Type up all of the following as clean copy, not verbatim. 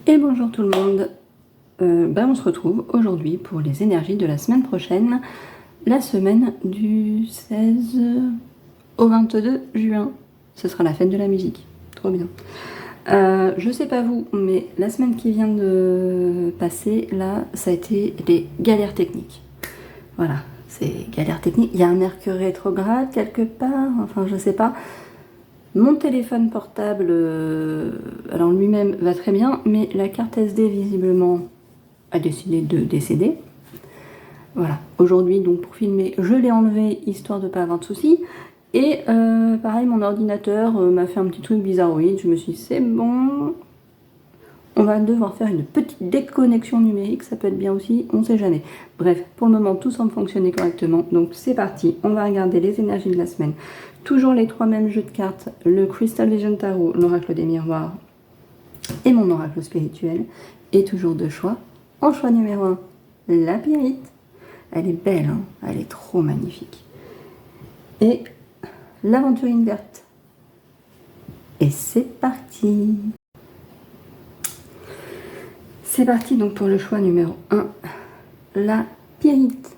Et bonjour tout le monde. On se retrouve aujourd'hui pour les énergies de la semaine prochaine, la semaine du 16 au 22 juin. Ce sera la fête de la musique. Trop bien. Je sais pas vous, mais la semaine qui vient de passer, là, ça a été des galères techniques. Voilà, c'est galères techniques. Il y a un Mercure rétrograde quelque part, enfin je sais pas. Mon téléphone portable, alors lui-même va très bien, mais la carte SD visiblement a décidé de décéder. Voilà, aujourd'hui donc pour filmer, je l'ai enlevé histoire de ne pas avoir de soucis. Et pareil, mon ordinateur m'a fait un petit truc bizarroïde. Je me suis dit c'est bon, on va devoir faire une petite déconnexion numérique, ça peut être bien aussi, on ne sait jamais. Bref, pour le moment tout semble fonctionner correctement, donc c'est parti, on va regarder les énergies de la semaine. Toujours les trois mêmes jeux de cartes, le Crystal Vision Tarot, l'oracle des miroirs et mon oracle spirituel, et toujours deux choix. En choix numéro 1, la pyrite. Elle est belle, hein, elle est trop magnifique. Et l'aventurine verte. Et c'est parti. C'est parti donc pour le choix numéro 1, la pyrite.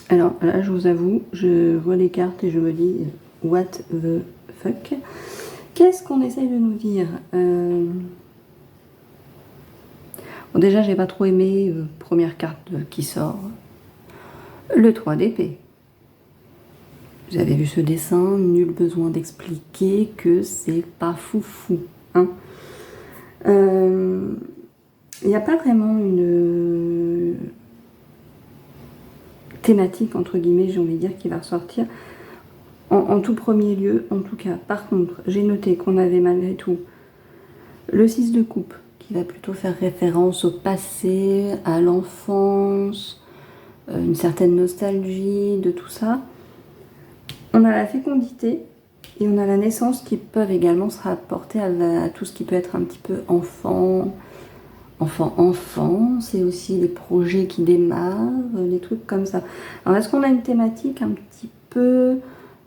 Alors là, je vous avoue, je vois les cartes et je me dis, what the fuck? Qu'est-ce qu'on essaye de nous dire? Bon, déjà, j'ai pas trop aimé, première carte qui sort, le 3 d'épée. Vous avez vu ce dessin, nul besoin d'expliquer que c'est pas foufou. Hein. Il n'y a pas vraiment une thématique, entre guillemets, j'ai envie de dire, qui va ressortir. En tout premier lieu, en tout cas. Par contre, j'ai noté qu'on avait malgré tout le 6 de coupe, qui va plutôt faire référence au passé, à l'enfance, une certaine nostalgie de tout ça. On a la fécondité et on a la naissance qui peuvent également se rapporter à tout ce qui peut être un petit peu enfant, c'est aussi les projets qui démarrent, les trucs comme ça. Alors est-ce qu'on a une thématique un petit peu,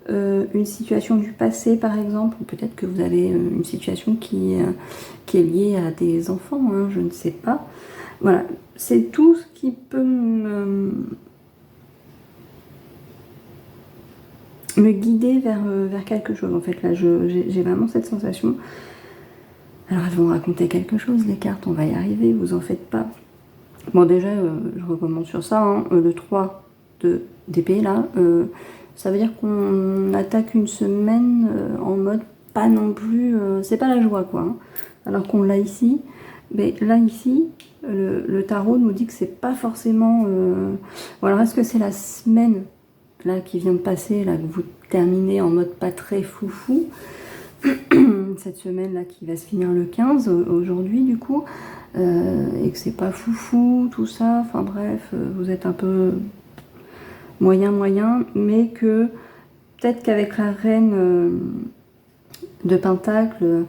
une situation du passé par exemple, ou peut-être que vous avez une situation qui est liée à des enfants, hein, je ne sais pas. Voilà, c'est tout ce qui peut me guider vers quelque chose. En fait, là, j'ai vraiment cette sensation. Alors, elles vont raconter quelque chose, les cartes, on va y arriver, vous en faites pas. Bon, déjà, je recommence sur ça, hein, le 3 d'épée, là, ça veut dire qu'on attaque une semaine en mode pas non plus, c'est pas la joie, quoi. Hein. Alors qu'on l'a ici, mais là, ici, le tarot nous dit que c'est pas forcément... Bon, alors, est-ce que c'est la semaine, là, qui vient de passer, là, que vous terminez en mode pas très foufou, cette semaine-là qui va se finir le 15, aujourd'hui, du coup, et que c'est pas foufou, tout ça, enfin bref, vous êtes un peu moyen, mais que peut-être qu'avec la reine de Pentacle,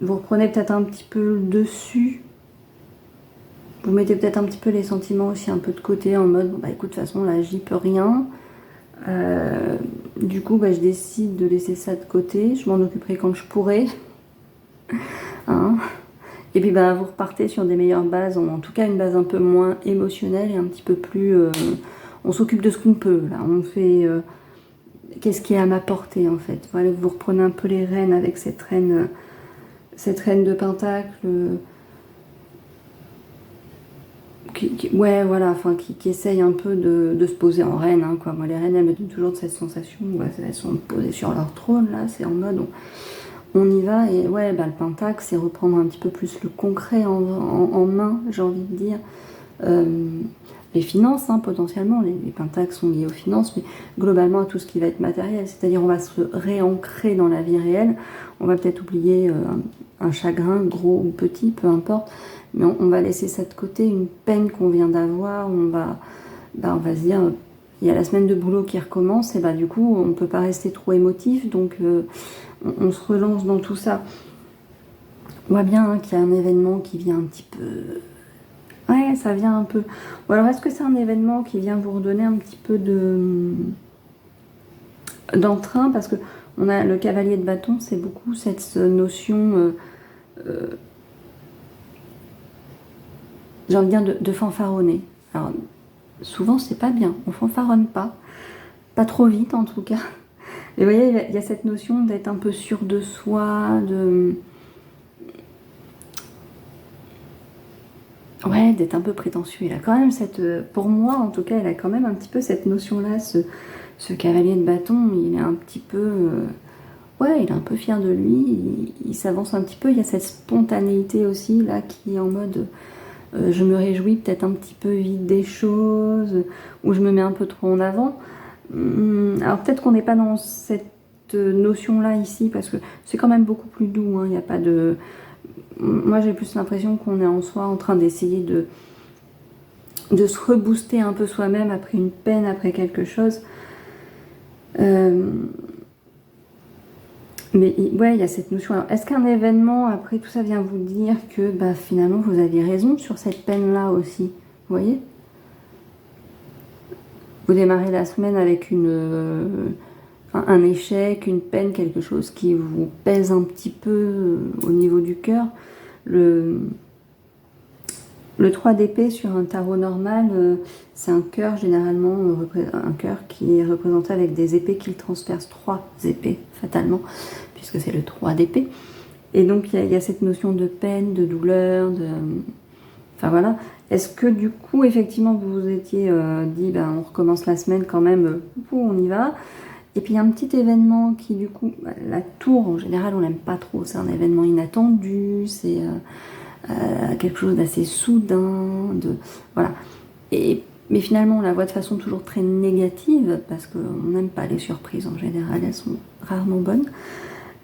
vous reprenez peut-être un petit peu le dessus, vous mettez peut-être un petit peu les sentiments aussi un peu de côté, en mode, bon, bah écoute, de toute façon, là, j'y peux rien. Du coup, bah, je décide de laisser ça de côté, je m'en occuperai quand je pourrai. Hein. Et puis bah, vous repartez sur des meilleures bases, en tout cas une base un peu moins émotionnelle et un petit peu plus... on s'occupe de ce qu'on peut, là. On fait... qu'est-ce qui est à ma portée, en fait. Voilà, vous reprenez un peu les rênes avec cette reine de Pentacle... ouais, voilà, enfin, qui essaye un peu de se poser en reine, hein, quoi. Moi, les reines, elles me donnent toujours de cette sensation, ouais, elles sont posées sur leur trône, là, c'est en mode... On y va, et ouais, bah, le pentacle, c'est reprendre un petit peu plus le concret en main, j'ai envie de dire. Les finances, hein, potentiellement, les pentacles sont liés aux finances, mais globalement à tout ce qui va être matériel, c'est-à-dire on va se réancrer dans la vie réelle, on va peut-être oublier un chagrin, gros ou petit, peu importe, mais on va laisser ça de côté, une peine qu'on vient d'avoir, on va se dire... Il y a la semaine de boulot qui recommence, et bah du coup, on ne peut pas rester trop émotif, donc on se relance dans tout ça. On voit bien hein, qu'il y a un événement qui vient un petit peu... Ouais, ça vient un peu... Ou alors, est-ce que c'est un événement qui vient vous redonner un petit peu d'entrain? Parce que on a le cavalier de bâton, c'est beaucoup cette notion j'ai envie de dire de fanfaronner. Alors, souvent, c'est pas bien, on fanfaronne pas trop vite en tout cas. Et vous voyez, il y a cette notion d'être un peu sûr de soi, ouais, d'être un peu prétentieux. Il a quand même pour moi en tout cas, il a quand même un petit peu cette notion-là, ce cavalier de bâton, il est un petit peu, ouais, il est un peu fier de lui, il s'avance un petit peu, il y a cette spontanéité aussi là qui est en mode, je me réjouis peut-être un petit peu vite des choses, ou je me mets un peu trop en avant. Alors peut-être qu'on n'est pas dans cette notion-là ici, parce que c'est quand même beaucoup plus doux, hein, il n'y a pas de... Moi j'ai plus l'impression qu'on est en soi en train d'essayer de se rebooster un peu soi-même après une peine, après quelque chose. Mais ouais, il y a cette notion. Alors, est-ce qu'un événement, après tout ça, vient vous dire que bah, finalement vous aviez raison sur cette peine-là aussi? Vous voyez? Vous démarrez la semaine avec un échec, une peine, quelque chose qui vous pèse un petit peu au niveau du cœur. Le 3 d'épée sur un tarot normal, c'est un cœur généralement, un cœur qui est représenté avec des épées qui le transpercent, 3 épées fatalement, puisque c'est le 3 d'épée. Et donc il y a cette notion de peine, de douleur, enfin voilà. Est-ce que du coup, effectivement, vous vous étiez dit, ben, on recommence la semaine quand même, on y va. Et puis il y a un petit événement qui du coup, la tour en général on n'aime pas trop, c'est un événement inattendu, c'est quelque chose d'assez soudain, voilà. Mais finalement on la voit de façon toujours très négative, parce qu'on n'aime pas les surprises en général, elles sont rarement bonnes.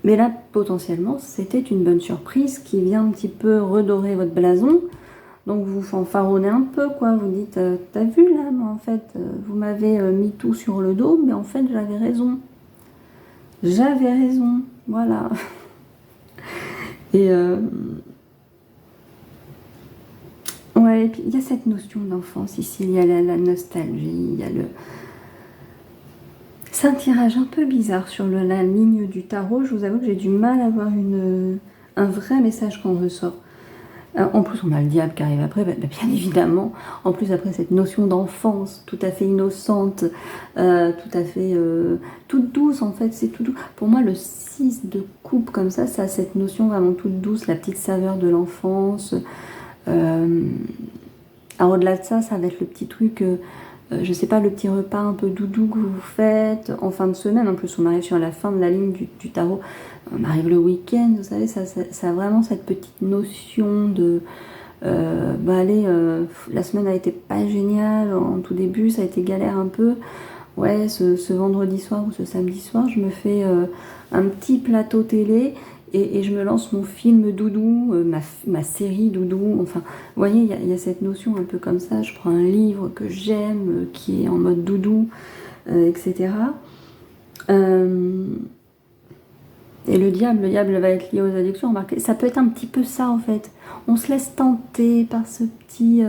Mais là, potentiellement, c'était une bonne surprise qui vient un petit peu redorer votre blason. Donc vous fanfaronnez un peu, quoi. Vous dites, t'as vu là, moi, en fait, vous m'avez mis tout sur le dos, mais en fait, j'avais raison. J'avais raison, voilà. Et ouais, et puis il y a cette notion d'enfance ici, il y a la nostalgie, il y a le... C'est un tirage un peu bizarre sur la ligne du tarot. Je vous avoue que j'ai du mal à avoir un vrai message qu'on ressort. En plus, on a le diable qui arrive après, bien évidemment. En plus, après cette notion d'enfance, tout à fait innocente, tout à fait... toute douce, en fait, c'est tout doux. Pour moi, le 6 de coupe, comme ça a cette notion vraiment toute douce, la petite saveur de l'enfance. Alors, au-delà de ça, ça va être le petit truc... je sais pas, le petit repas un peu doudou que vous faites en fin de semaine. En plus, on arrive sur la fin de la ligne du tarot. On arrive le week-end, vous savez, ça a vraiment cette petite notion de... allez, la semaine a été pas géniale en tout début, ça a été galère un peu. Ouais, ce vendredi soir ou ce samedi soir, je me fais un petit plateau télé et je me lance mon film doudou, ma série doudou. Enfin, vous voyez, il y a cette notion un peu comme ça. Je prends un livre que j'aime, qui est en mode doudou, etc. Et le diable va être lié aux addictions. Remarquez, ça peut être un petit peu ça en fait. On se laisse tenter par ce petit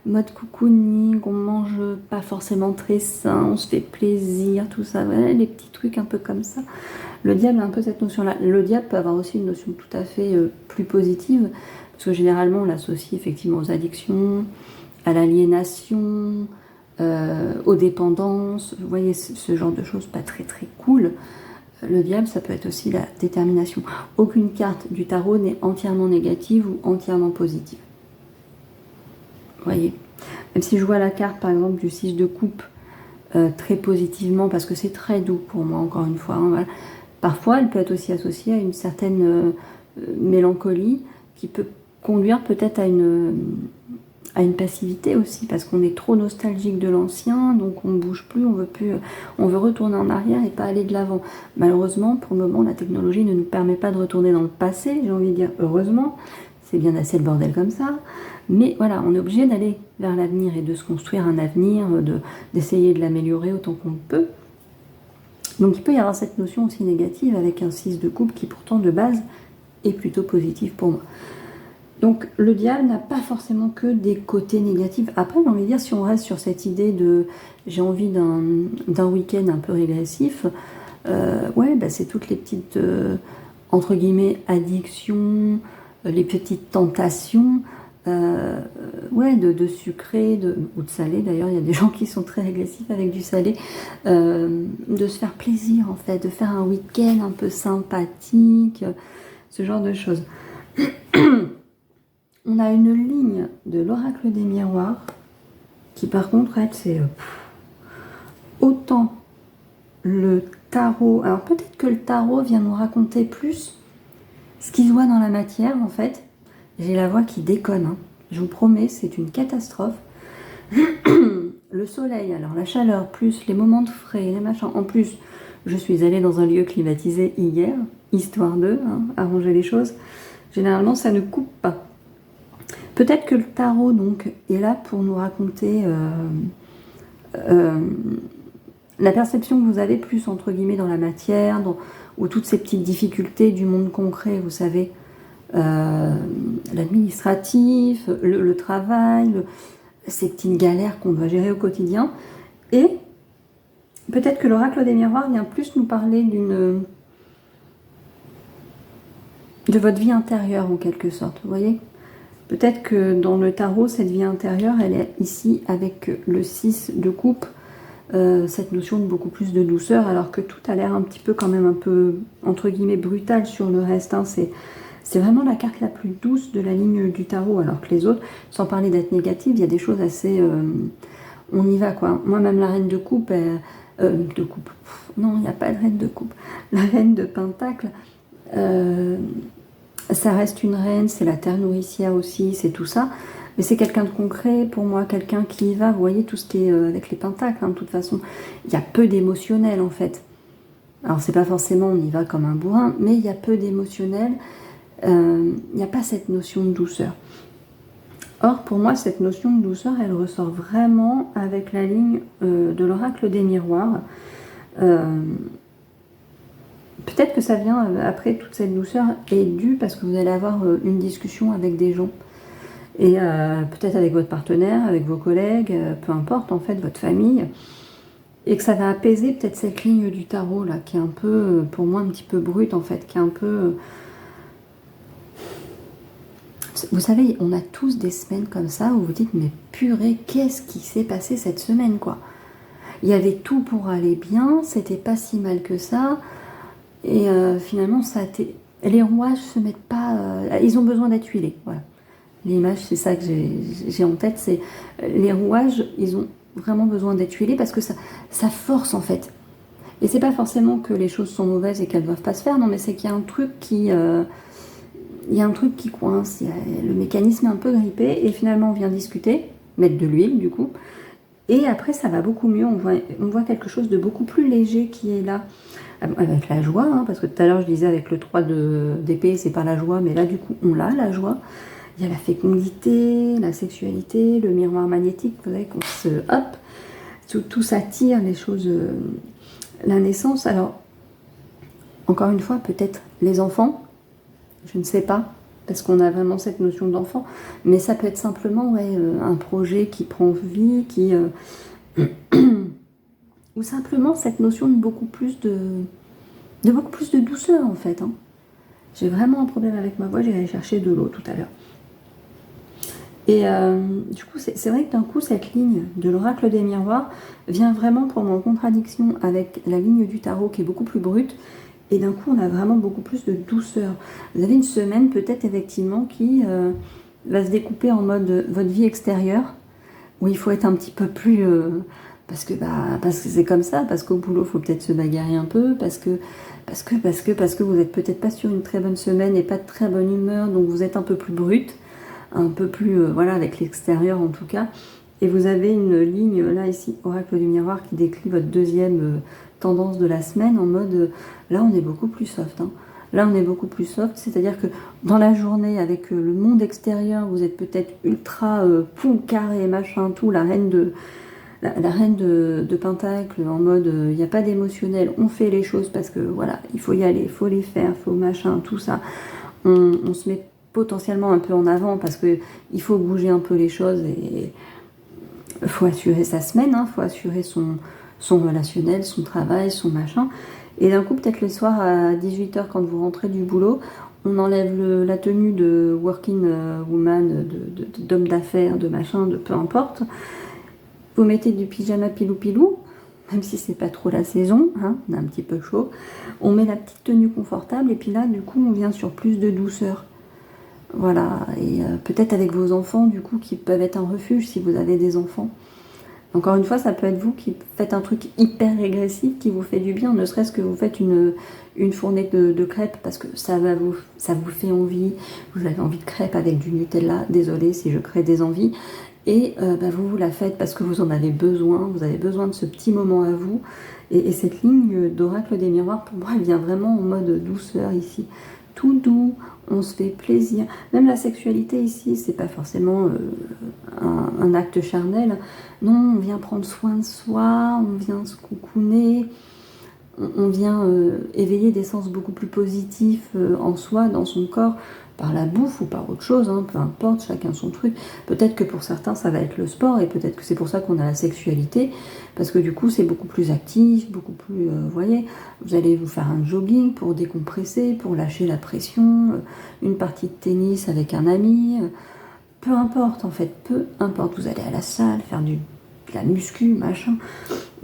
mode cocooning, on mange pas forcément très sain, on se fait plaisir, tout ça. Voilà, les petits trucs un peu comme ça. Le diable a un peu cette notion-là. Le diable peut avoir aussi une notion tout à fait plus positive, parce que généralement on l'associe effectivement aux addictions, à l'aliénation, aux dépendances. Vous voyez, ce genre de choses pas très très cool. Le diable, ça peut être aussi la détermination. Aucune carte du tarot n'est entièrement négative ou entièrement positive. Vous voyez, même si je vois la carte par exemple du 6 de coupe très positivement, parce que c'est très doux pour moi, encore une fois, hein, voilà. Parfois elle peut être aussi associée à une certaine mélancolie qui peut conduire peut-être à une passivité aussi, parce qu'on est trop nostalgique de l'ancien, donc on ne bouge plus, on veut retourner en arrière et pas aller de l'avant. Malheureusement, pour le moment, la technologie ne nous permet pas de retourner dans le passé, j'ai envie de dire heureusement, c'est bien assez le bordel comme ça, mais voilà, on est obligé d'aller vers l'avenir et de se construire un avenir, d'essayer de l'améliorer autant qu'on peut. Donc il peut y avoir cette notion aussi négative avec un 6 de coupe qui pourtant de base est plutôt positif pour moi. Donc le diable n'a pas forcément que des côtés négatifs. Après, j'ai envie de dire, si on reste sur cette idée de j'ai envie d'un week-end un peu régressif, ouais, bah, c'est toutes les petites, entre guillemets, addictions, les petites tentations. ouais, de sucré ou de salé. D'ailleurs, il y a des gens qui sont très régressifs avec du salé. De se faire plaisir, en fait, de faire un week-end un peu sympathique, ce genre de choses. On a une ligne de l'oracle des miroirs qui, par contre, elle, c'est autant le tarot. Alors, peut-être que le tarot vient nous raconter plus ce qui se voit dans la matière, en fait. J'ai la voix qui déconne, hein. Je vous promets, c'est une catastrophe. Le soleil, alors la chaleur, plus les moments de frais, les machins. En plus, je suis allée dans un lieu climatisé hier, histoire de arranger les choses. Généralement, ça ne coupe pas. Peut-être que le tarot, donc, est là pour nous raconter la perception que vous avez plus, entre guillemets, dans la matière, ou toutes ces petites difficultés du monde concret, vous savez, l'administratif, le travail, ces petites galères qu'on doit gérer au quotidien. Et peut-être que l'oracle des miroirs vient plus nous parler de votre vie intérieure, en quelque sorte, vous voyez. Peut-être que dans le tarot, cette vie intérieure, elle est ici avec le 6 de coupe, cette notion de beaucoup plus de douceur, alors que tout a l'air un petit peu quand même un peu, entre guillemets, brutal sur le reste, hein. C'est vraiment la carte la plus douce de la ligne du tarot, alors que les autres, sans parler d'être négatives, il y a des choses assez... on y va, quoi. Moi, même la reine de coupe, de coupe, non, il n'y a pas de reine de coupe. La reine de pentacle, ça reste une reine, c'est la terre nourricière aussi, c'est tout ça. Mais c'est quelqu'un de concret, pour moi, quelqu'un qui y va, vous voyez, tout ce qui est avec les pentacles, hein, de toute façon. Il y a peu d'émotionnel, en fait. Alors, c'est pas forcément on y va comme un bourrin, mais il y a peu d'émotionnel. Il n'y a pas cette notion de douceur. Or, pour moi, cette notion de douceur, elle ressort vraiment avec la ligne de l'oracle des miroirs. Peut-être que ça vient après, toute cette douceur est due parce que vous allez avoir une discussion avec des gens. Et peut-être avec votre partenaire, avec vos collègues, peu importe, en fait, votre famille. Et que ça va apaiser peut-être cette ligne du tarot, là, qui est un peu, pour moi, un petit peu brute, en fait, qui est un peu... Vous savez, on a tous des semaines comme ça où vous dites, mais purée, qu'est-ce qui s'est passé cette semaine, quoi? Il y avait tout pour aller bien, c'était pas si mal que ça, et finalement, ça a été... Les rouages se mettent pas... ils ont besoin d'être huilés, voilà. L'image, c'est ça que j'ai en tête, c'est les rouages, ils ont vraiment besoin d'être huilés parce que ça force, en fait. Et c'est pas forcément que les choses sont mauvaises et qu'elles doivent pas se faire, non, mais c'est qu'il y a un truc qui... il y a un truc qui coince, le mécanisme est un peu grippé, et finalement on vient discuter, mettre de l'huile du coup, et après ça va beaucoup mieux, on voit quelque chose de beaucoup plus léger qui est là, avec la joie, hein, parce que tout à l'heure je disais avec le 3 d'épée, c'est pas la joie, mais là du coup on l'a, la joie. Il y a la fécondité, la sexualité, le miroir magnétique, vous savez qu'on se... hop, tout s'attire, les choses... la naissance, alors, encore une fois, peut-être les enfants, je ne sais pas, parce qu'on a vraiment cette notion d'enfant, mais ça peut être simplement un projet qui prend vie, qui ou simplement cette notion de beaucoup plus de douceur, en fait, hein. J'ai vraiment un problème avec ma voix, j'irai chercher de l'eau tout à l'heure. Et du coup, c'est vrai que d'un coup, cette ligne de l'oracle des miroirs vient vraiment pour moi en contradiction avec la ligne du tarot qui est beaucoup plus brute. Et d'un coup, on a vraiment beaucoup plus de douceur. Vous avez une semaine peut-être effectivement qui va se découper en mode votre vie extérieure, où il faut être un petit peu plus... parce que c'est comme ça, parce qu'au boulot, il faut peut-être se bagarrer un peu, parce que vous n'êtes peut-être pas sur une très bonne semaine et pas de très bonne humeur, donc vous êtes un peu plus brute, un peu plus, voilà, avec l'extérieur en tout cas. Et vous avez une ligne, là, ici, oracle du miroir, qui décrit votre deuxième tendance de la semaine, en mode, là, on est beaucoup plus soft, hein. Là, on est beaucoup plus soft, c'est-à-dire que dans la journée, avec le monde extérieur, vous êtes peut-être ultra poum, carré, machin, tout, la reine de Pentacle, en mode, il n'y a pas d'émotionnel, on fait les choses parce que, voilà, il faut y aller, il faut les faire, il faut machin, tout ça. On se met potentiellement un peu en avant parce que il faut bouger un peu les choses et il faut assurer sa semaine, hein, faut assurer son relationnel, son travail, son machin. Et d'un coup, peut-être le soir à 18 h quand vous rentrez du boulot, on enlève la tenue de working woman, d'homme d'affaires, de machin, de peu importe. Vous mettez du pyjama pilou-pilou, même si c'est pas trop la saison, hein, on a un petit peu chaud. On met la petite tenue confortable et puis là, du coup, on vient sur plus de douceur. Voilà, et peut-être avec vos enfants, du coup, qui peuvent être un refuge si vous avez des enfants. Encore une fois, ça peut être vous qui faites un truc hyper régressif qui vous fait du bien, ne serait-ce que vous faites une fournée de crêpes parce que ça vous fait envie, vous avez envie de crêpes avec du Nutella, désolé si je crée des envies, et vous la faites parce que vous en avez besoin, vous avez besoin de ce petit moment à vous, et cette ligne d'oracle des miroirs, pour moi, elle vient vraiment en mode douceur ici, tout doux, on se fait plaisir, même la sexualité ici, c'est pas forcément un acte charnel. Non, on vient prendre soin de soi, on vient se coucouner, on vient éveiller des sens beaucoup plus positifs en soi, dans son corps, par la bouffe ou par autre chose, hein, peu importe, chacun son truc. Peut-être que pour certains, ça va être le sport, et peut-être que c'est pour ça qu'on a la sexualité, parce que du coup, c'est beaucoup plus actif, beaucoup plus, vous voyez, vous allez vous faire un jogging pour décompresser, pour lâcher la pression, une partie de tennis avec un ami, peu importe en fait, peu importe, vous allez à la salle, faire de la muscu, machin.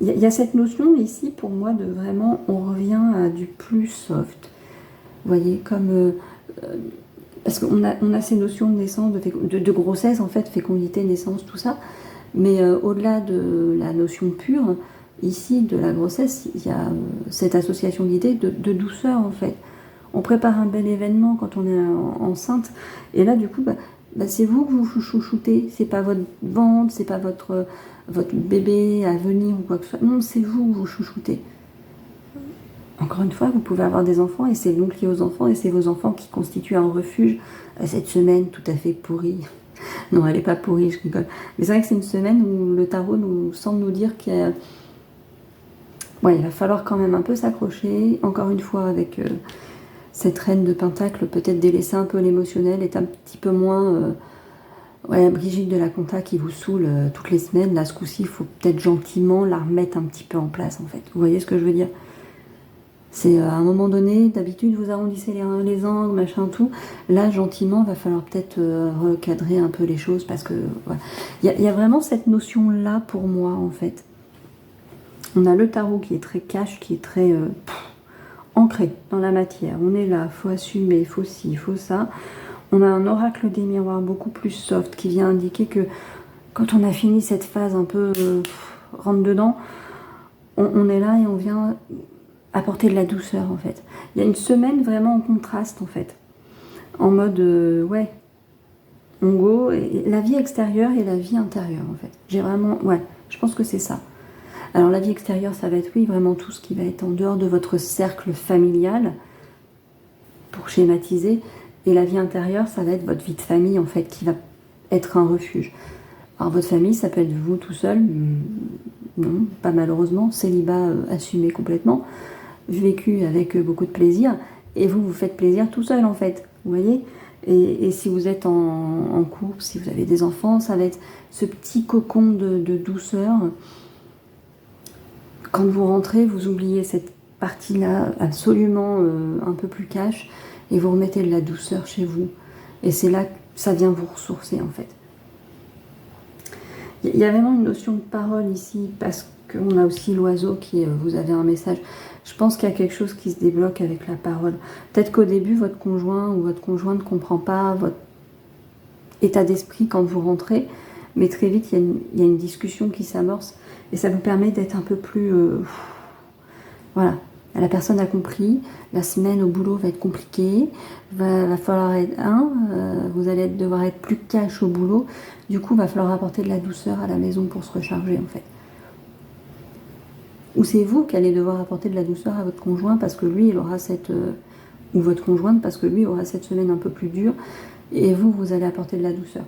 Il y a cette notion ici pour moi de vraiment, on revient à du plus soft. Vous voyez, comme... parce qu'on a ces notions de naissance, de grossesse en fait, fécondité, naissance, tout ça. Mais au-delà de la notion pure, ici, de la grossesse, il y a cette association d'idées de douceur en fait. On prépare un bel événement quand on est enceinte. Et là, du coup, c'est vous que vous chouchoutez. C'est pas votre ventre, c'est pas votre bébé à venir ou quoi que ce soit. Non, c'est vous que vous chouchoutez. Encore une fois, vous pouvez avoir des enfants et c'est donc lié aux enfants et c'est vos enfants qui constituent un refuge à cette semaine tout à fait pourrie. Non, elle n'est pas pourrie, je rigole. Mais c'est vrai que c'est une semaine où le tarot nous semble nous dire qu'il il va falloir quand même un peu s'accrocher. Encore une fois, avec cette reine de Pentacle, peut-être délaisser un peu l'émotionnel, être un petit peu moins... Brigitte de la Conta qui vous saoule toutes les semaines. Là, ce coup-ci, il faut peut-être gentiment la remettre un petit peu en place, en fait. Vous voyez ce que je veux dire ? C'est à un moment donné, d'habitude, vous arrondissez les angles, machin, tout. Là, gentiment, il va falloir peut-être recadrer un peu les choses parce que voilà. Il y a vraiment cette notion-là pour moi, en fait. On a le tarot qui est très cash, qui est très ancré dans la matière. On est là, faut assumer, faut ci, faut ça. On a un oracle des miroirs beaucoup plus soft qui vient indiquer que quand on a fini cette phase un peu rentre dedans, on est là et on vient apporter de la douceur en fait. Il y a une semaine vraiment en contraste en fait. En mode on go, et la vie extérieure et la vie intérieure en fait. J'ai vraiment, je pense que c'est ça. Alors la vie extérieure, ça va être vraiment tout ce qui va être en dehors de votre cercle familial, pour schématiser. Et la vie intérieure, ça va être votre vie de famille, en fait, qui va être un refuge. Alors, votre famille, ça peut être vous tout seul. Non, pas malheureusement. Célibat assumé complètement. Vécu avec beaucoup de plaisir. Et vous faites plaisir tout seul, en fait. Vous voyez ? Et si vous êtes en couple, si vous avez des enfants, ça va être ce petit cocon de douceur. Quand vous rentrez, vous oubliez cette partie-là absolument un peu plus cash. Et vous remettez de la douceur chez vous. Et c'est là que ça vient vous ressourcer, en fait. Il y a vraiment une notion de parole ici, parce qu'on a aussi l'oiseau qui vous avez un message. Je pense qu'il y a quelque chose qui se débloque avec la parole. Peut-être qu'au début, votre conjoint ou votre conjointe ne comprend pas votre état d'esprit quand vous rentrez, mais très vite, il y a une discussion qui s'amorce, et ça vous permet d'être un peu plus... voilà. La personne a compris, la semaine au boulot va être compliquée, va falloir être vous allez devoir être plus cash au boulot, du coup va falloir apporter de la douceur à la maison pour se recharger en fait. Ou c'est vous qui allez devoir apporter de la douceur à votre conjoint parce que lui il aura ou votre conjointe parce que lui aura cette semaine un peu plus dure, et vous allez apporter de la douceur.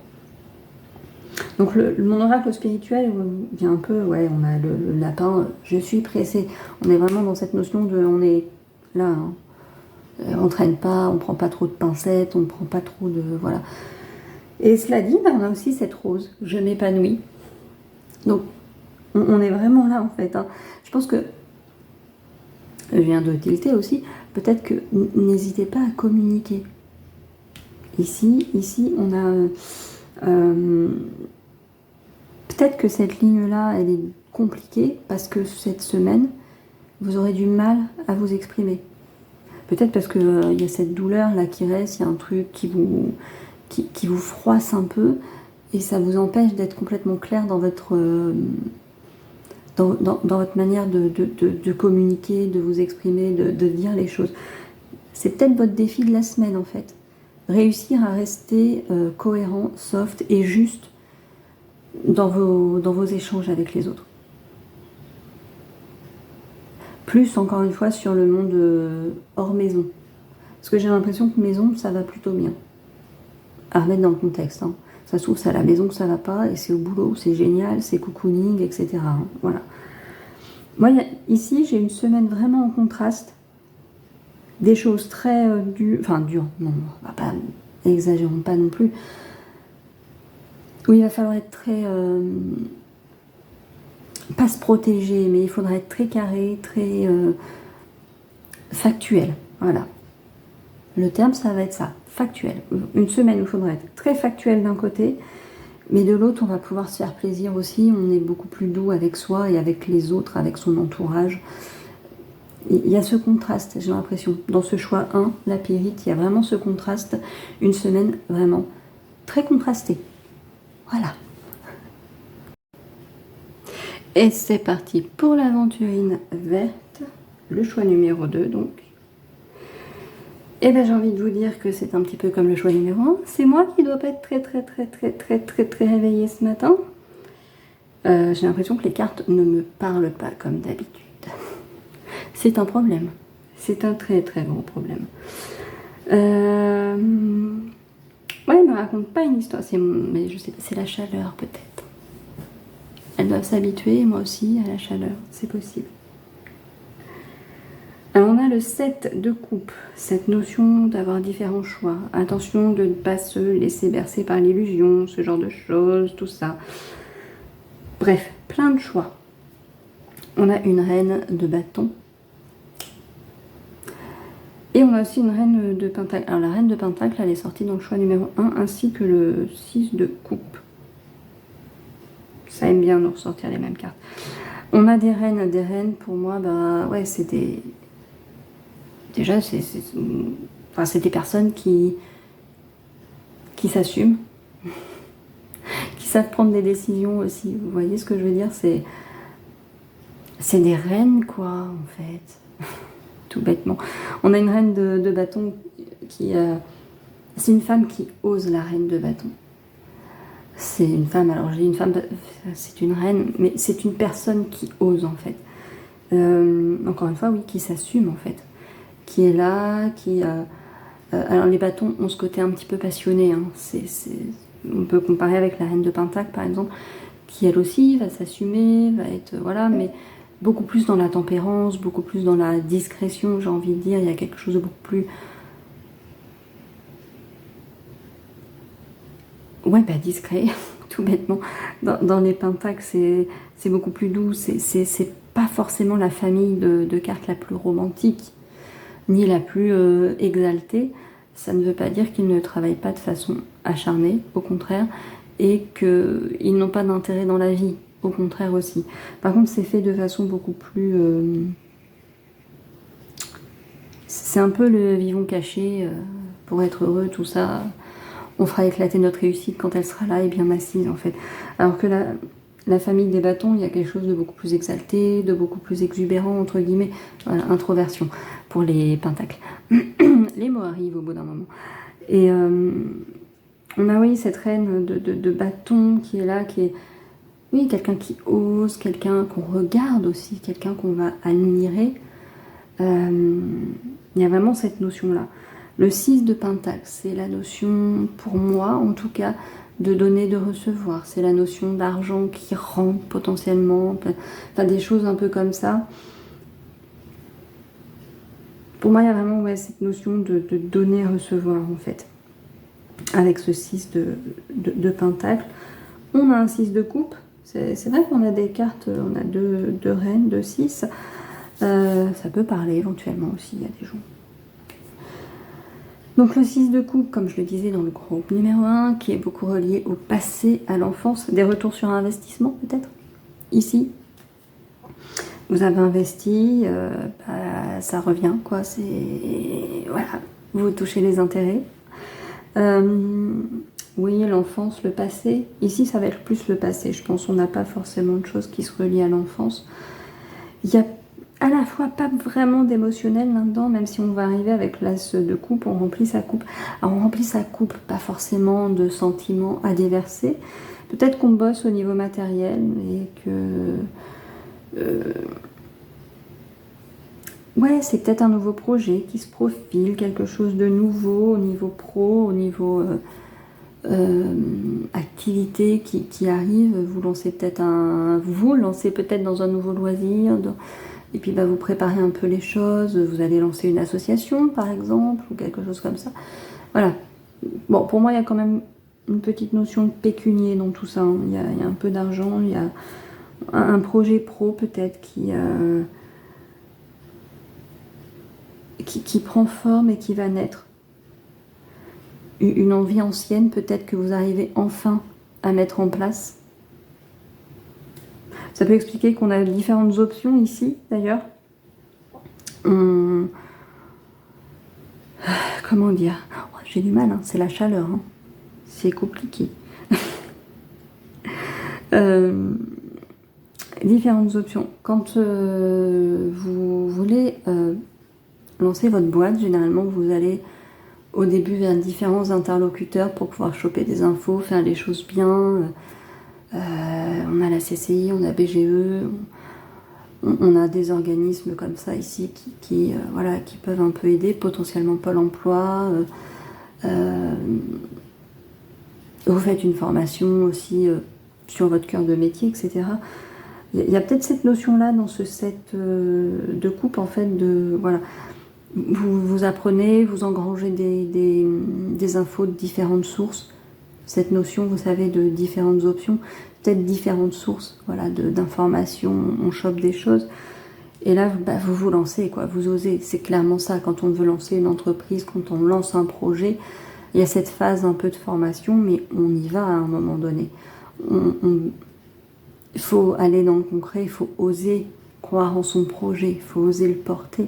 Donc mon oracle spirituel vient un peu, on a le lapin, je suis pressée. On est vraiment dans cette notion de, on est là, hein. On traîne pas, on prend pas trop de pincettes, on ne prend pas trop de, voilà. Et cela dit, on a aussi cette rose, je m'épanouis. Donc on est vraiment là en fait, hein. Je pense que, je viens de tilter aussi, peut-être que n'hésitez pas à communiquer. Ici, on a... peut-être que cette ligne-là, elle est compliquée parce que cette semaine, vous aurez du mal à vous exprimer. Peut-être parce qu'il y a cette douleur-là qui reste, il y a un truc qui vous froisse un peu et ça vous empêche d'être complètement clair dans votre, dans votre manière de communiquer, de vous exprimer, de dire les choses. C'est peut-être votre défi de la semaine en fait. Réussir à rester cohérent, soft et juste dans vos échanges avec les autres. Plus, encore une fois, sur le monde hors maison. Parce que j'ai l'impression que maison, ça va plutôt bien. À remettre dans le contexte. Hein. Ça se trouve, c'est à la maison que ça va pas, et c'est au boulot, c'est génial, c'est cocooning, etc. Hein. Voilà. Moi, ici, j'ai une semaine vraiment en contraste. Des choses très dures, enfin dures, non, on va pas, exagérons pas non plus. Où il va falloir être très... pas se protéger, mais il faudra être très carré, très factuel. Voilà. Le terme, ça va être ça, factuel. Une semaine où il faudra être très factuel d'un côté, mais de l'autre, on va pouvoir se faire plaisir aussi. On est beaucoup plus doux avec soi et avec les autres, avec son entourage. Il y a ce contraste, j'ai l'impression. Dans ce choix 1, la Pyrite, il y a vraiment ce contraste. Une semaine vraiment très contrastée. Voilà. Et c'est parti pour l'aventurine verte, le choix numéro 2 donc. Et bien j'ai envie de vous dire que c'est un petit peu comme le choix numéro 1. C'est moi qui dois pas être très réveillée ce matin. J'ai l'impression que les cartes ne me parlent pas comme d'habitude. C'est un problème. C'est un très gros problème. Ouais, elle me raconte pas une histoire. Mais je sais pas, c'est la chaleur peut-être. Elles doivent s'habituer, moi aussi, à la chaleur. C'est possible. Alors, on a le 7 de coupe. Cette notion d'avoir différents choix. Attention de ne pas se laisser bercer par l'illusion, ce genre de choses, tout ça. Bref, plein de choix. On a une reine de bâton. Et on a aussi une reine de pentacle. Alors, la reine de pentacle, elle est sortie dans le choix numéro 1, ainsi que le 6 de coupe. Ça aime bien nous ressortir les mêmes cartes. On a des reines pour moi, bah ouais, c'est des... Déjà, c'est des personnes qui s'assument, qui savent prendre des décisions aussi. Vous voyez ce que je veux dire? C'est des reines, quoi, en fait. Tout bêtement. On a une reine de bâton qui... c'est une femme qui ose, la reine de bâton. C'est une femme, alors j'ai une femme, c'est une reine, mais c'est une personne qui ose en fait. Encore une fois, oui, qui s'assume en fait. Qui est là, qui... alors les bâtons ont ce côté un petit peu passionné. Hein. On peut comparer avec la reine de Pentacle par exemple, qui elle aussi va s'assumer, va être... Voilà, mais beaucoup plus dans la tempérance, beaucoup plus dans la discrétion, j'ai envie de dire. Il y a quelque chose de beaucoup plus... Ouais, bah discret, tout bêtement. Dans les pentacles, c'est beaucoup plus doux. C'est pas forcément la famille de cartes la plus romantique, ni la plus exaltée. Ça ne veut pas dire qu'ils ne travaillent pas de façon acharnée, au contraire, et qu'ils n'ont pas d'intérêt dans la vie, au contraire aussi. Par contre, c'est fait de façon beaucoup plus... c'est un peu le vivons caché, pour être heureux, tout ça... On fera éclater notre réussite quand elle sera là et bien assise en fait. Alors que la famille des bâtons, il y a quelque chose de beaucoup plus exalté, de beaucoup plus exubérant, entre guillemets. Voilà, introversion pour les pentacles. Les mots arrivent au bout d'un moment. Et on a oui cette reine de bâton qui est là, qui est oui quelqu'un qui ose, quelqu'un qu'on regarde aussi, quelqu'un qu'on va admirer. Il y a vraiment cette notion-là. Le 6 de Pentacle, c'est la notion, pour moi en tout cas, de donner, de recevoir. C'est la notion d'argent qui rentre potentiellement, enfin, des choses un peu comme ça. Pour moi, il y a vraiment ouais, cette notion de donner, recevoir en fait. Avec ce 6 de Pentacle. On a un 6 de coupe. C'est vrai qu'on a des cartes, on a deux reines, 2 6. Ça peut parler éventuellement aussi, il y a des gens. Donc le 6 de coupe, comme je le disais dans le groupe numéro 1, qui est beaucoup relié au passé, à l'enfance, des retours sur investissement peut-être, ici. Vous avez investi, ça revient, quoi, voilà, vous touchez les intérêts. Oui, l'enfance, le passé. Ici, ça va être plus le passé. Je pense qu'on n'a pas forcément de choses qui se relient à l'enfance. Il y a à la fois pas vraiment d'émotionnel là-dedans, même si on va arriver avec l'as de coupe, on remplit sa coupe. Alors, on remplit sa coupe, pas forcément de sentiments à déverser. Peut-être qu'on bosse au niveau matériel et que... ouais, c'est peut-être un nouveau projet qui se profile, quelque chose de nouveau au niveau pro, au niveau activité qui arrive. Vous lancez peut-être dans un nouveau loisir, et puis vous préparez un peu les choses. Vous allez lancer une association, par exemple, ou quelque chose comme ça. Voilà. Bon, pour moi, il y a quand même une petite notion de pécunier dans tout ça. Hein. Il y a un peu d'argent, il y a un projet pro peut-être qui prend forme et qui va naître. Une envie ancienne peut-être que vous arrivez enfin à mettre en place. Ça peut expliquer qu'on a différentes options ici d'ailleurs. Comment dire? J'ai du mal, hein. C'est la chaleur. Hein. C'est compliqué. Différentes options. Quand vous voulez lancer votre boîte, généralement vous allez au début vers différents interlocuteurs pour pouvoir choper des infos, faire les choses bien. On a la CCI, on a BGE, on a des organismes comme ça ici qui peuvent un peu aider, potentiellement Pôle emploi. Vous faites une formation aussi sur votre cœur de métier, etc. Il y a peut-être cette notion-là dans ce set de coupe, en fait, de... Voilà. Vous apprenez, vous engrangez des infos de différentes sources. Cette notion, vous savez, de différentes options, peut-être différentes sources, voilà, d'informations, on chope des choses. Et là, vous vous lancez, quoi, vous osez. C'est clairement ça, quand on veut lancer une entreprise, quand on lance un projet, il y a cette phase un peu de formation, mais on y va à un moment donné. Il faut aller dans le concret, il faut oser croire en son projet, il faut oser le porter.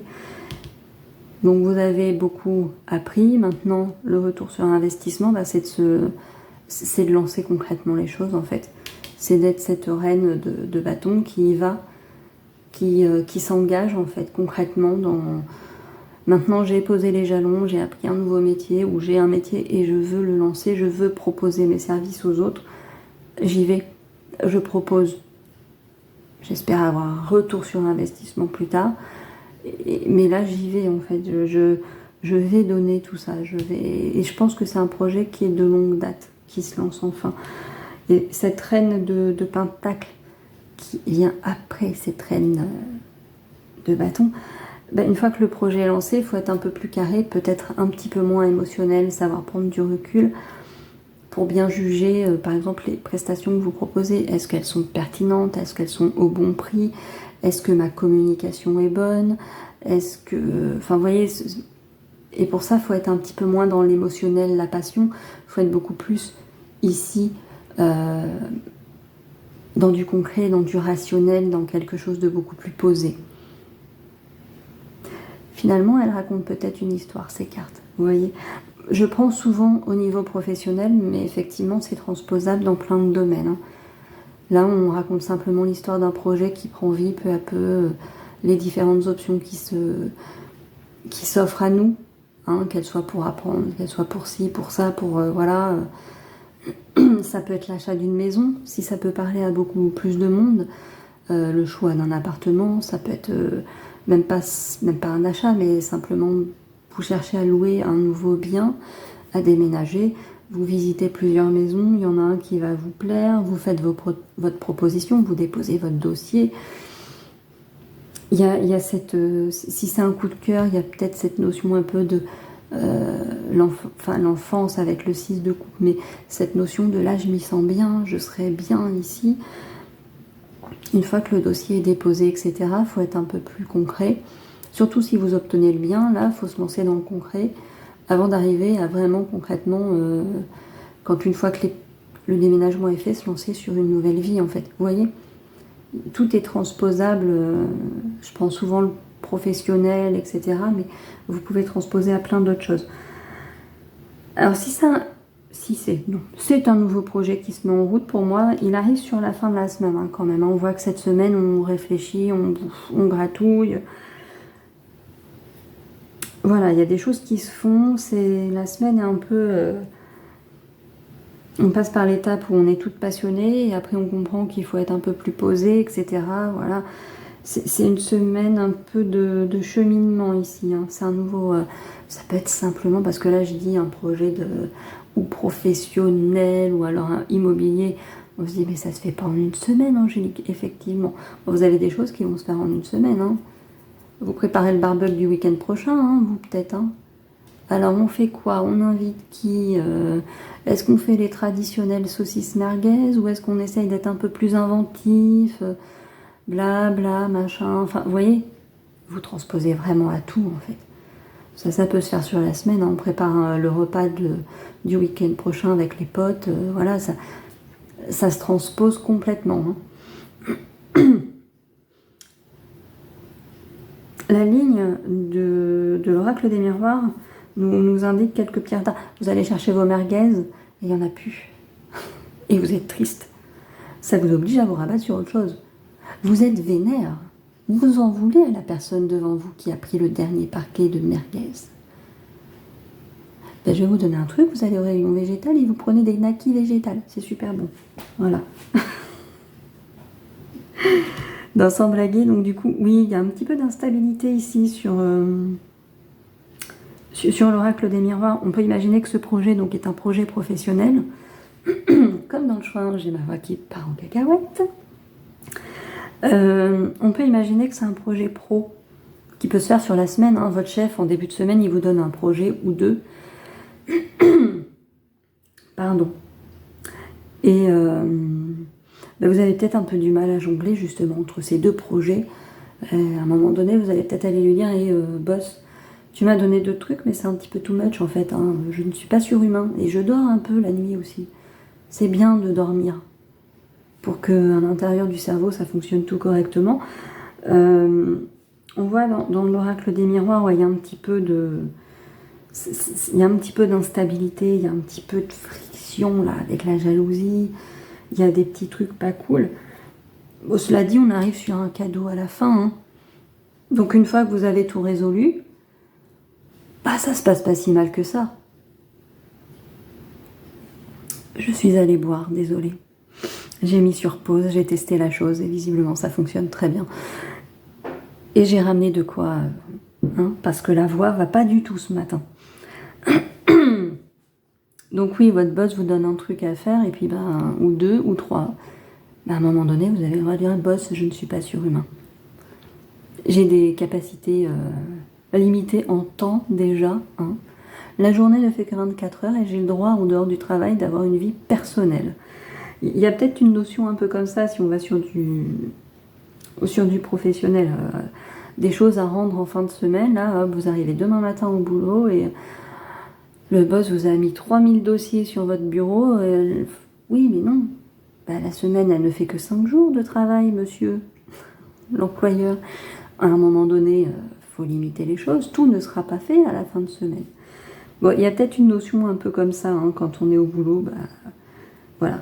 Donc vous avez beaucoup appris. Maintenant, le retour sur investissement, c'est de lancer concrètement les choses, en fait. C'est d'être cette reine de bâton qui y va, qui s'engage, en fait, concrètement dans... Maintenant, j'ai posé les jalons, j'ai appris un nouveau métier, ou j'ai un métier et je veux le lancer, je veux proposer mes services aux autres. J'y vais, je propose. J'espère avoir un retour sur investissement plus tard. Mais là, j'y vais, en fait. Je vais donner tout ça. Et je pense que c'est un projet qui est de longue date, qui se lance enfin. Et cette reine de pentacle qui vient après cette reine de bâton, une fois que le projet est lancé, il faut être un peu plus carré, peut-être un petit peu moins émotionnel, savoir prendre du recul pour bien juger, par exemple, les prestations que vous proposez. Est-ce qu'elles sont pertinentes? Est-ce qu'elles sont au bon prix? Est-ce que ma communication est bonne? Est-ce que... Enfin, vous voyez... Et pour ça, il faut être un petit peu moins dans l'émotionnel, la passion. Il faut être beaucoup plus ici, dans du concret, dans du rationnel, dans quelque chose de beaucoup plus posé. Finalement, elle raconte peut-être une histoire, ces cartes. Vous voyez, je prends souvent au niveau professionnel, mais effectivement, c'est transposable dans plein de domaines. Hein. Là, on raconte simplement l'histoire d'un projet qui prend vie peu à peu, les différentes options qui s'offrent à nous, hein, qu'elles soient pour apprendre, qu'elles soient pour ci, pour ça, pour voilà. Ça peut être l'achat d'une maison, si ça peut parler à beaucoup plus de monde. Le choix d'un appartement, ça peut être même pas un achat, mais simplement vous cherchez à louer un nouveau bien, à déménager. Vous visitez plusieurs maisons, il y en a un qui va vous plaire, vous faites votre proposition, vous déposez votre dossier. Il y a cette... si c'est un coup de cœur, il y a peut-être cette notion un peu de l'enfance avec le 6 de coupe, mais cette notion de là, je m'y sens bien, je serai bien ici. Une fois que le dossier est déposé, etc., il faut être un peu plus concret. Surtout si vous obtenez le bien, là, il faut se lancer dans le concret. avant d'arriver à vraiment concrètement, quand une fois que le déménagement est fait, se lancer sur une nouvelle vie en fait. Vous voyez, tout est transposable, je prends souvent le professionnel, etc. Mais vous pouvez transposer à plein d'autres choses. Alors c'est un nouveau projet qui se met en route pour moi. Il arrive sur la fin de la semaine hein, quand même. On voit que cette semaine, on réfléchit, on gratouille. Voilà, il y a des choses qui se font. La semaine est un peu... on passe par l'étape où on est toute passionnée et après on comprend qu'il faut être un peu plus posé, etc. Voilà. C'est une semaine un peu de cheminement ici. Hein. C'est un nouveau... ça peut être simplement, parce que là je dis un projet ou professionnel ou alors un immobilier. On se dit mais ça se fait pas en une semaine, Angélique. Effectivement. Bon, vous avez des choses qui vont se faire en une semaine. Hein. Vous préparez le barbecue du week-end prochain, hein, vous peut-être. Hein. Alors on fait quoi? On invite qui? Est-ce qu'on fait les traditionnelles saucisses merguez ou est-ce qu'on essaye d'être un peu plus inventif? Blabla, machin, enfin, vous voyez, vous transposez vraiment à tout, en fait. Ça peut se faire sur la semaine, hein. On prépare le repas du week-end prochain avec les potes, voilà, ça se transpose complètement. Hein. La ligne de l'oracle des miroirs nous indique quelques pierres d'art. Vous allez chercher vos merguez, et il n'y en a plus. Et vous êtes triste. Ça vous oblige à vous rabattre sur autre chose. Vous êtes vénère. Vous en voulez à la personne devant vous qui a pris le dernier parquet de merguez. Ben, je vais vous donner un truc, vous allez au rayon végétal et vous prenez des knackis végétales. C'est super bon. Voilà. Dans Sans blaguer, donc du coup, oui, il y a un petit peu d'instabilité ici sur l'oracle des miroirs. On peut imaginer que ce projet donc, est un projet professionnel. Comme dans le choix, j'ai ma voix qui part en cacahuète. On peut imaginer que c'est un projet pro qui peut se faire sur la semaine. Hein. Votre chef, en début de semaine, il vous donne un projet ou deux. Pardon. Et ben vous avez peut-être un peu du mal à jongler justement entre ces deux projets. À un moment donné, vous allez peut-être aller lui dire boss, tu m'as donné deux trucs, mais c'est un petit peu too much en fait. Hein. Je ne suis pas surhumain et je dors un peu la nuit aussi. C'est bien de dormir pour qu'à l'intérieur du cerveau, ça fonctionne tout correctement. On voit dans l'oracle des miroirs, il y a un petit peu d'instabilité, il y a un petit peu de friction là, avec la jalousie, il y a des petits trucs pas cool. Bon, cela dit, on arrive sur un cadeau à la fin. Hein. Donc une fois que vous avez tout résolu, bah ça se passe pas si mal que ça. Je suis allée boire, désolée. J'ai mis sur pause, j'ai testé la chose et visiblement ça fonctionne très bien. Et j'ai ramené de quoi, hein, parce que la voix va pas du tout ce matin. Donc oui, votre boss vous donne un truc à faire et puis ou deux ou trois. À un moment donné, vous avez le droit de dire boss, je ne suis pas surhumain. J'ai des capacités limitées en temps déjà. Hein. La journée ne fait que 24 heures et j'ai le droit, en dehors du travail, d'avoir une vie personnelle. Il y a peut-être une notion un peu comme ça si on va sur du professionnel. Des choses à rendre en fin de semaine. Là, vous arrivez demain matin au boulot et le boss vous a mis 3000 dossiers sur votre bureau. Oui, mais non. Bah, la semaine, elle ne fait que 5 jours de travail, monsieur l'employeur. À un moment donné, faut limiter les choses. Tout ne sera pas fait à la fin de semaine. Bon, il y a peut-être une notion un peu comme ça, hein, quand on est au boulot. Voilà.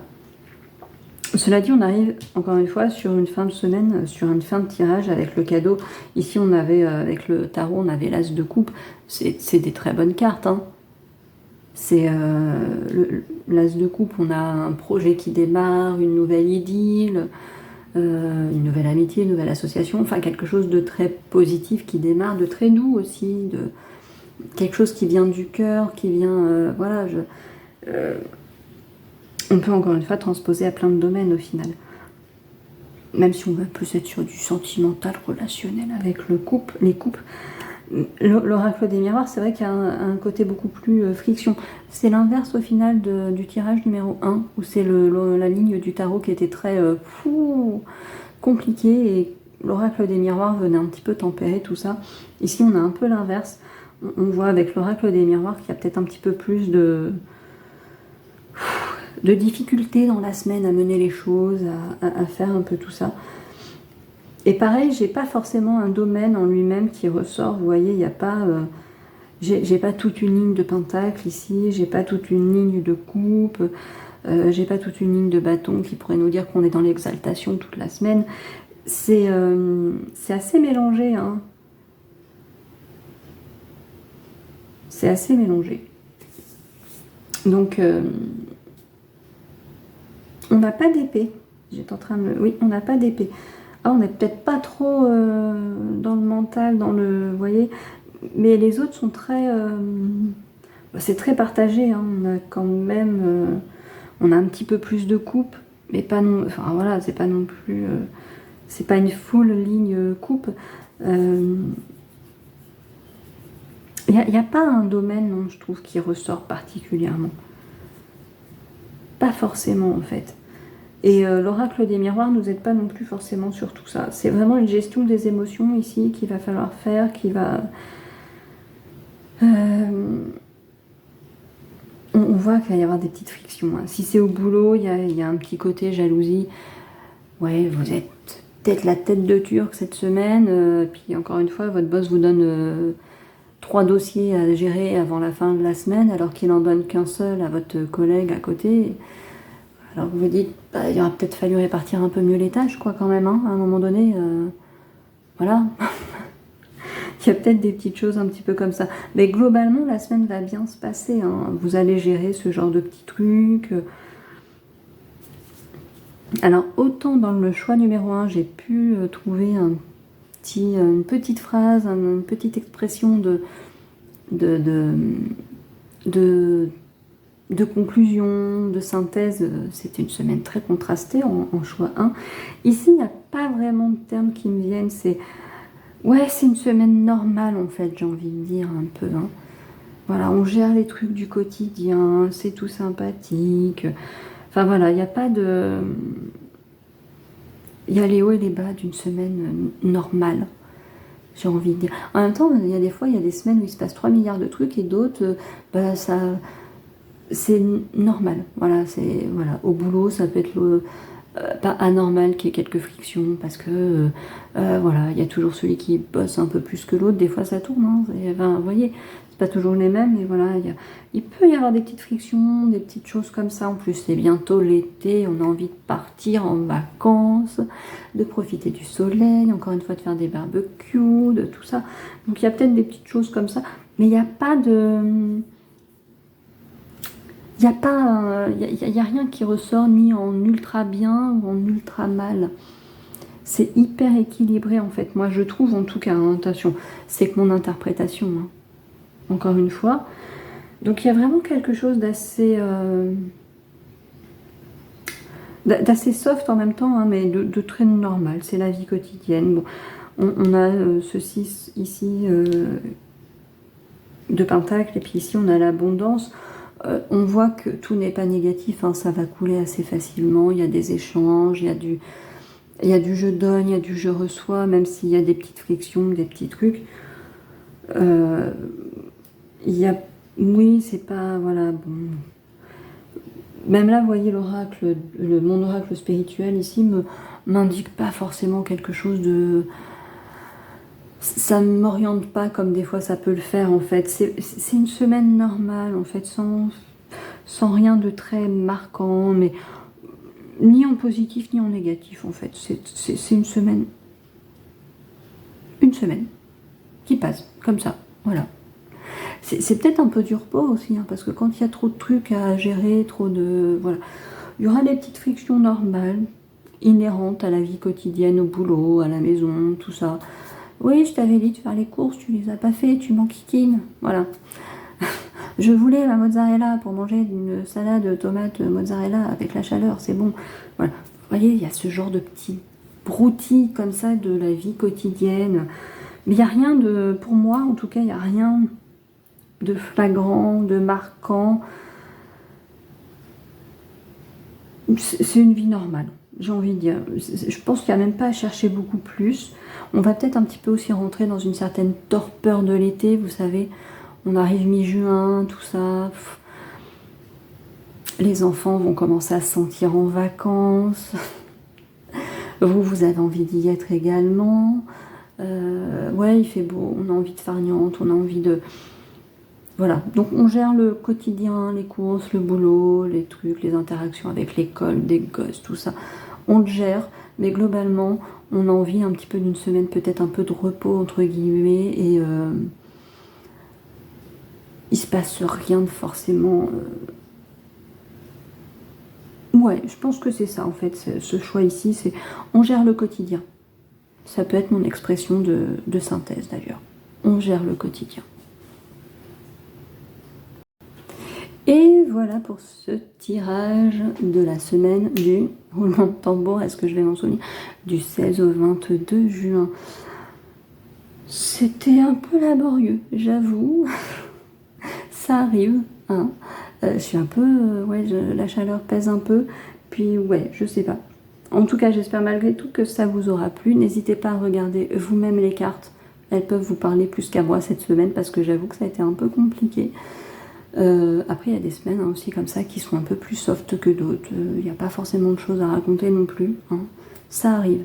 Cela dit, on arrive encore une fois sur une fin de semaine, sur une fin de tirage avec le cadeau. Ici, on avait, avec le tarot, on avait l'as de coupe. C'est des très bonnes cartes. Hein. C'est l'as de coupe, on a un projet qui démarre, une nouvelle idylle, une nouvelle amitié, une nouvelle association, enfin quelque chose de très positif qui démarre, de très doux aussi, de quelque chose qui vient du cœur, qui vient, voilà, on peut encore une fois transposer à plein de domaines au final. Même si on va plus être sur du sentimental, relationnel avec les couples. L'oracle des miroirs, c'est vrai qu'il y a un côté beaucoup plus friction. C'est l'inverse au final du tirage numéro 1, où c'est la ligne du tarot qui était très compliquée et l'oracle des miroirs venait un petit peu tempérer tout ça. Ici, on a un peu l'inverse. On voit avec l'oracle des miroirs qu'il y a peut-être un petit peu plus de difficultés dans la semaine à mener les choses, à faire un peu tout ça. Et pareil, j'ai pas forcément un domaine en lui-même qui ressort. Vous voyez, il n'y a pas... j'ai pas toute une ligne de pentacle ici, j'ai pas toute une ligne de coupe, j'ai pas toute une ligne de bâton qui pourrait nous dire qu'on est dans l'exaltation toute la semaine. C'est assez mélangé, hein. C'est assez mélangé. Donc, on n'a pas d'épée. J'étais en train de... Oui, on n'a pas d'épée. Ah, on n'est peut-être pas trop dans le mental, dans le... Vous voyez, mais les autres sont très... c'est très partagé, hein. On a quand même... on a un petit peu plus de coupe, mais pas non... Enfin, voilà, c'est pas non plus... c'est pas une full ligne coupe. Il n'y a pas un domaine, non, je trouve, qui ressort particulièrement. Pas forcément, en fait. Et l'oracle des miroirs nous aide pas non plus forcément sur tout ça. C'est vraiment une gestion des émotions ici qu'il va falloir faire, qui va... on voit qu'il va y avoir des petites frictions, hein. Si c'est au boulot, il y a un petit côté jalousie. Ouais, vous êtes peut-être la tête de turc cette semaine, puis encore une fois, votre boss vous donne 3 dossiers à gérer avant la fin de la semaine, alors qu'il n'en donne qu'un seul à votre collègue à côté. Alors vous vous dites, bah, il aurait peut-être fallu répartir un peu mieux les tâches, quoi, quand même, hein, à un moment donné. Voilà. Il y a peut-être des petites choses un petit peu comme ça. Mais globalement, la semaine va bien se passer, hein. Vous allez gérer ce genre de petits trucs. Alors, autant dans le choix numéro 1, j'ai pu trouver une petite phrase, une petite expression de conclusion, de synthèse. C'était une semaine très contrastée en choix 1. Ici, il n'y a pas vraiment de termes qui me viennent. Ouais, c'est une semaine normale, en fait, j'ai envie de dire un peu, hein. Voilà, on gère les trucs du quotidien, c'est tout sympathique. Enfin voilà, il n'y a pas de... Il y a les hauts et les bas d'une semaine normale, j'ai envie de dire. En même temps, il y a des fois, il y a des semaines où il se passe 3 milliards de trucs et d'autres, c'est normal. Voilà, au boulot, ça peut être pas anormal qu'il y ait quelques frictions parce que voilà, il y a toujours celui qui bosse un peu plus que l'autre. Des fois, ça tourne, hein. Enfin, vous voyez, c'est pas toujours les mêmes, mais voilà, il peut y avoir des petites frictions, des petites choses comme ça. En plus, c'est bientôt l'été, on a envie de partir en vacances, de profiter du soleil, encore une fois de faire des barbecues, de tout ça. Donc il y a peut-être des petites choses comme ça, mais il n'y a pas de... Il n'y a rien qui ressort ni en ultra bien ou en ultra mal. C'est hyper équilibré en fait. Moi je trouve en tout cas, hein, attention, c'est que mon interprétation, hein, encore une fois. Donc il y a vraiment quelque chose d'assez soft en même temps, hein, mais de très normal. C'est la vie quotidienne. Bon, on a ceci ici de pentacle et puis ici on a l'abondance. On voit que tout n'est pas négatif, hein, ça va couler assez facilement, il y a des échanges, il y a du je donne, il y a du je reçois, même s'il y a des petites frictions, des petits trucs. Oui, c'est pas... Voilà, bon... Même là, vous voyez, l'oracle, mon oracle spirituel ici m'indique pas forcément quelque chose de... Ça ne m'oriente pas comme des fois ça peut le faire en fait. C'est une semaine normale en fait, sans rien de très marquant, mais ni en positif ni en négatif en fait. C'est une semaine qui passe comme ça, voilà. C'est peut-être un peu du repos aussi, hein, parce que quand il y a trop de trucs à gérer, voilà, il y aura des petites frictions normales, inhérentes à la vie quotidienne, au boulot, à la maison, tout ça. Oui, je t'avais dit de faire les courses, tu les as pas fait, tu m'enquiquines. Voilà. Je voulais la mozzarella pour manger une salade tomate mozzarella avec la chaleur, c'est bon. Voilà. Vous voyez, il y a ce genre de petits broutilles comme ça de la vie quotidienne. Mais il n'y a rien de, pour moi en tout cas, il n'y a rien de flagrant, de marquant. C'est une vie normale. j'ai envie de dire. Je pense qu'il n'y a même pas à chercher beaucoup plus. On va peut-être un petit peu aussi rentrer dans une certaine torpeur de l'été, vous savez. On arrive mi-juin, tout ça. Les enfants vont commencer à se sentir en vacances. Vous avez envie d'y être également. Ouais, il fait beau, on a envie de farniente, on a envie de... Voilà, donc on gère le quotidien, les courses, le boulot, les trucs, les interactions avec l'école, des gosses, tout ça. On le gère, mais globalement, on a envie un petit peu d'une semaine, peut-être un peu de repos, entre guillemets, et il se passe rien de forcément... Ouais, je pense que c'est ça, en fait, ce choix ici, c'est on gère le quotidien. Ça peut être mon expression de synthèse, d'ailleurs. On gère le quotidien. Et voilà pour ce tirage de la semaine du roulement de tambour, est-ce que je vais m'en souvenir, du 16 au 22 juin. C'était un peu laborieux, j'avoue. Ça arrive, hein. Je suis un peu... ouais, la chaleur pèse un peu. Puis ouais, je sais pas. En tout cas, j'espère malgré tout que ça vous aura plu. N'hésitez pas à regarder vous-même les cartes. Elles peuvent vous parler plus qu'à moi cette semaine parce que j'avoue que ça a été un peu compliqué. Après, il y a des semaines hein, aussi comme ça qui sont un peu plus soft que d'autres. Il n'y a pas forcément de choses à raconter non plus. Hein. Ça arrive.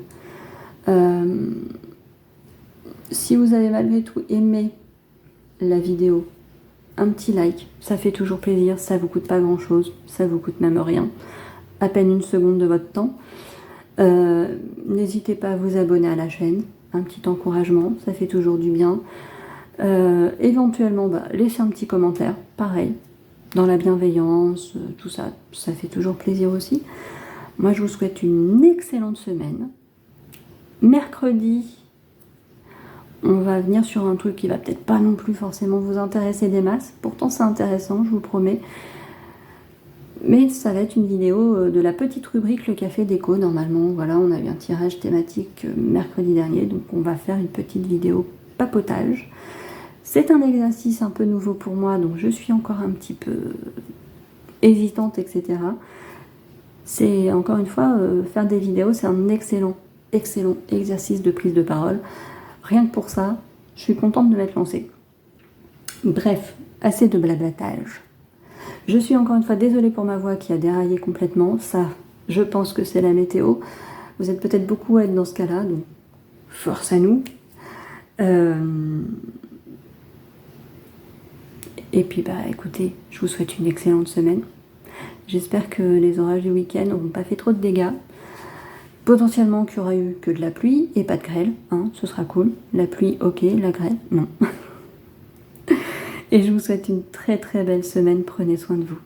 Si vous avez malgré tout aimé la vidéo, un petit like, ça fait toujours plaisir. Ça vous coûte pas grand chose. Ça vous coûte même rien. À peine une seconde de votre temps. N'hésitez pas à vous abonner à la chaîne. Un petit encouragement, ça fait toujours du bien. Éventuellement, laissez un petit commentaire, pareil, dans la bienveillance, tout ça, ça fait toujours plaisir aussi. Moi, je vous souhaite une excellente semaine. Mercredi, on va venir sur un truc qui va peut-être pas non plus forcément vous intéresser des masses. Pourtant, c'est intéressant, je vous promets. Mais ça va être une vidéo de la petite rubrique Le Café Déco. Normalement, voilà, on a eu un tirage thématique mercredi dernier, donc on va faire une petite vidéo papotage. C'est un exercice un peu nouveau pour moi, donc je suis encore un petit peu hésitante, etc. C'est, encore une fois, faire des vidéos, c'est un excellent exercice de prise de parole. Rien que pour ça, je suis contente de m'être lancée. Bref, assez de blablatage. Je suis encore une fois désolée pour ma voix qui a déraillé complètement. Ça, je pense que c'est la météo. Vous êtes peut-être beaucoup à être dans ce cas-là, donc force à nous. Et puis, écoutez, je vous souhaite une excellente semaine. J'espère que les orages du week-end n'auront pas fait trop de dégâts. Potentiellement qu'il n'y aura eu que de la pluie et pas de grêle, hein, ce sera cool. La pluie, ok, la grêle, non. Et je vous souhaite une très très belle semaine, prenez soin de vous.